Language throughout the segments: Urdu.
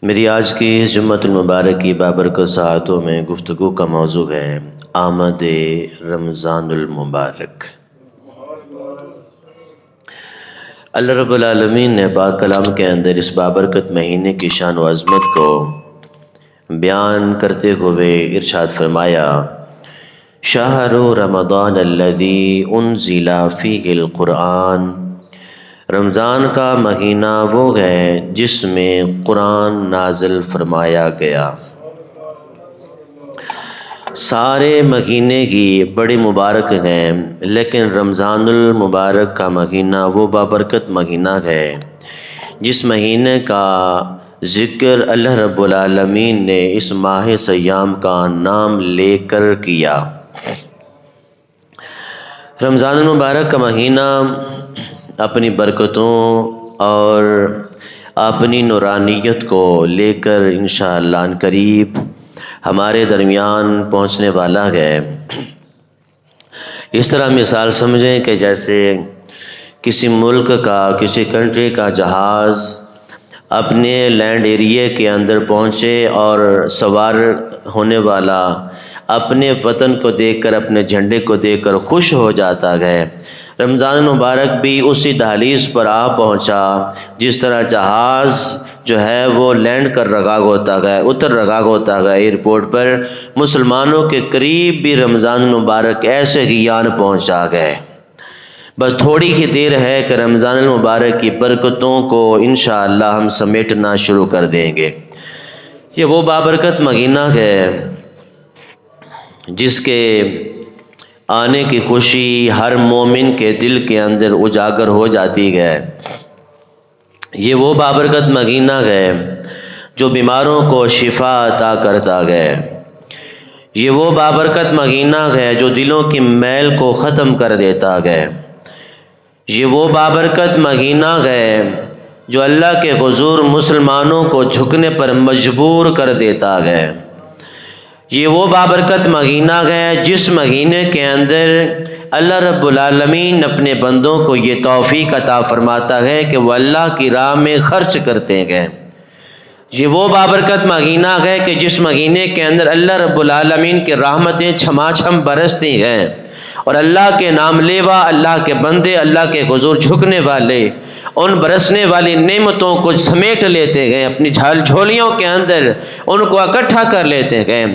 میری آج کی اس جمعۃ المبارک کی بابرکت ساعتوں میں گفتگو کا موضوع ہے آمد رمضان المبارک۔ اللہ رب العالمین نے پاک کلام کے اندر اس بابرکت مہینے کی شان و عظمت کو بیان کرتے ہوئے ارشاد فرمایا، شہر رمضان الذی انزل فیہ القرآن، رمضان کا مہینہ وہ ہے جس میں قرآن نازل فرمایا گیا۔ سارے مہینے ہی بڑے مبارک ہیں، لیکن رمضان المبارک کا مہینہ وہ بابرکت مہینہ ہے جس مہینے کا ذکر اللہ رب العالمین نے اس ماہ صیام کا نام لے کر کیا۔ رمضان المبارک کا مہینہ اپنی برکتوں اور اپنی نورانیت کو لے کر انشاءاللہ ان قریب ہمارے درمیان پہنچنے والا ہے۔ اس طرح مثال سمجھیں کہ جیسے کسی ملک کا، کسی کنٹری کا جہاز اپنے لینڈ ایریے کے اندر پہنچے اور سوار ہونے والا اپنے وطن کو دیکھ کر، اپنے جھنڈے کو دیکھ کر خوش ہو جاتا ہے۔ رمضان مبارک بھی اسی دہلیز پر آ پہنچا جس طرح جہاز جو ہے وہ لینڈ کر رہا ہوتا ہے، اتر رہا ہوتا ہے ایئرپورٹ پر، مسلمانوں کے قریب بھی رمضان مبارک ایسے ہی آن پہنچا گئے۔ بس تھوڑی ہی دیر ہے کہ رمضان المبارک کی برکتوں کو انشاءاللہ ہم سمیٹنا شروع کر دیں گے۔ یہ وہ بابرکت مہینہ ہے جس کے آنے کی خوشی ہر مومن کے دل کے اندر اجاگر ہو جاتی ہے۔ یہ وہ بابرکت مہینہ ہے جو بیماروں کو شفا عطا کرتا ہے۔ یہ وہ بابرکت مہینہ ہے جو دلوں کی میل کو ختم کر دیتا ہے۔ یہ وہ بابرکت مہینہ ہے جو اللہ کے حضور مسلمانوں کو جھکنے پر مجبور کر دیتا ہے۔ یہ وہ بابرکت مہینہ ہے جس مہینے کے اندر اللہ رب العالمین اپنے بندوں کو یہ توفیق عطا فرماتا ہے کہ وہ اللہ کی راہ میں خرچ کرتے ہیں۔ یہ وہ بابرکت مہینہ ہے کہ جس مہینے کے اندر اللہ رب العالمین کی رحمتیں چھما چھم برستی ہیں اور اللہ کے نام لیوا، اللہ کے بندے، اللہ کے حضور جھکنے والے ان برسنے والی نعمتوں کو سمیٹ لیتے ہیں، اپنی جھولیوں کے اندر ان کو اکٹھا کر لیتے ہیں۔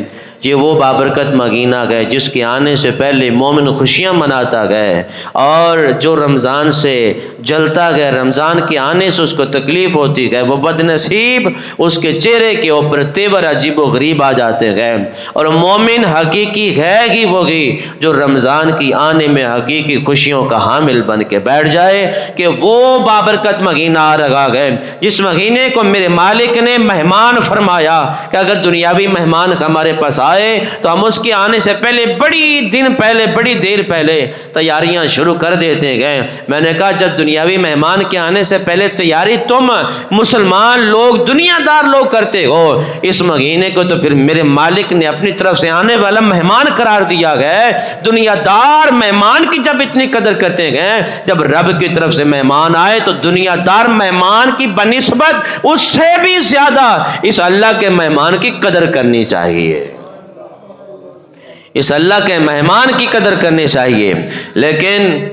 یہ وہ بابرکت مہینہ ہے جس کے آنے سے پہلے مومن خوشیاں مناتا ہے، اور جو رمضان سے جلتا ہے، رمضان کے آنے سے اس کو تکلیف ہوتی ہے، وہ بد نصیب اس کے چہرے کے اوپر تیور عجیب و غریب آ جاتے ہیں۔ اور مومن حقیقی ہے ہی وہی جو رمضان کی آنے میں حقیقی خوشیوں کا حامل بن کے بیٹھ جائے کہ وہ بابرکت مہینہ آ رہا ہے جس مہینے کو میرے مالک نے مہمان فرمایا کہ اگر دنیاوی مہمان ہمارے پاس آئے تو ہم اس کے آنے سے پہلے بڑی دیر پہلے تیاریاں شروع کر دیتے ہیں۔ میں نے کہا جب دنیاوی مہمان کے آنے سے پہلے تیاری تم مسلمان لوگ، دنیا دار لوگ کرتے ہو، اس مہینے کو تو پھر میرے مالک نے اپنی طرف سے آنے والا مہمان قرار دیا ہے۔ دنیا دار مہمان کی جب اتنی قدر کرتے ہیں، جب رب کی طرف سے مہمان آئے تو دنیا دار مہمان کی بنسبت اس سے بھی زیادہ اس اللہ کے مہمان کی قدر کرنی چاہیے، اس اللہ کے مہمان کی قدر کرنی چاہیے۔ لیکن